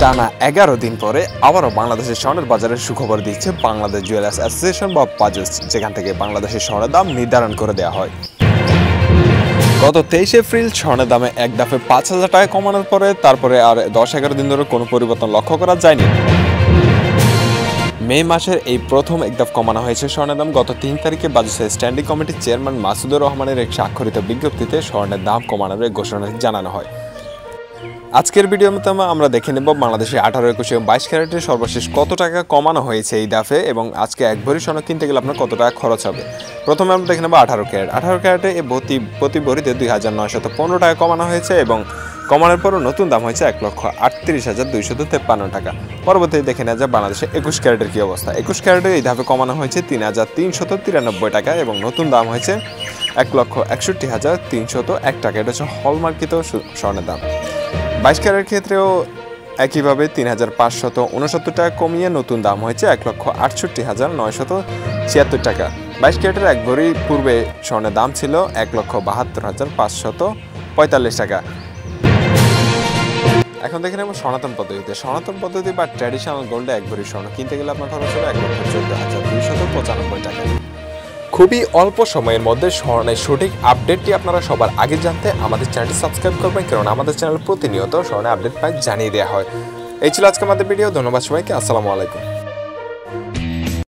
টানা 11 দিন পরে আবারও বাংলাদেশের স্বর্ণের বাজারে সুখবর দিচ্ছে বাংলাদেশ জুয়েলার্স অ্যাসোসিয়েশন বা বাজুস, যেখান থেকে বাংলাদেশের স্বর্ণের দাম নির্ধারণ করে দেওয়া হয়। গত 23 এপ্রিল স্বর্ণের দামে এক দফে 5,000 টাকা কমানোর পরে তারপরে আর 10-11 দিন ধরে কোনো পরিবর্তন লক্ষ্য করা যায়নি। মে মাসের এই প্রথম এক দফা কমানো হয়েছে স্বর্ণের দাম। গত 3 তারিখে বাজুসের স্ট্যান্ডিং কমিটির চেয়ারম্যান মাসুদুর রহমানের এক স্বাক্ষরিত বিজ্ঞপ্তিতে স্বর্ণের দাম কমানোর ঘোষণা জানানো হয়। আজকের ভিডিওতে আমরা দেখে নেব বাংলাদেশে 18, 21 এবং 22 ক্যারেটের সর্বশেষ কত টাকা কমানো হয়েছে এই দাফে, এবং আজকে এক ভরি স্বর্ণ কিনতে গেলে আপনার কত টাকা খরচ হবে। প্রথমে আমরা দেখে নেব 18 ক্যারেট। 18 ক্যারেটে প্রতি ভরিতে 2,915 টাকা কমানো হয়েছে এবং কমানোর পরও নতুন দাম হয়েছে 1,38,253 টাকা। পরবর্তীতে দেখে নেওয়া যায় বাংলাদেশে 21 ক্যারেটের কী অবস্থা। 21 ক্যারেটে এই ধাপে কমানো হয়েছে 3,393 টাকা এবং নতুন দাম হয়েছে 1,61,301 টাকা। এটা হচ্ছে হলমার্কিত স্বর্ণের দাম। 22 ক্যারেটের ক্ষেত্রেও একইভাবে 3,569 টাকা কমিয়ে নতুন দাম হয়েছে 1,68,976 টাকা। 22 ক্যারেটের এক ভরি পূর্বে স্বর্ণের দাম ছিল 1,72,545 টাকা। এখন দেখে নেব সনাতন পদ্ধতিতে। সনাতন পদ্ধতি বা ট্র্যাডিশনাল গোল্ডে এক ভরি স্বর্ণ কিনতে গেলে আপনার খরচ হবে 1,14,295 টাকা। খুবই অল্প সময়ের মধ্যে স্বর্ণের সঠিক আপডেটটি আপনারা সবার আগে জানতে আমাদের চ্যানেলটি সাবস্ক্রাইব করবেন, কারণ আমাদের চ্যানেল প্রতিনিয়ত স্বর্ণের আপডেট জানিয়ে দেওয়া হয়। এই ছিল আজকে আমাদের ভিডিও। ধন্যবাদ সবাইকে। আসসালামু আলাইকুম।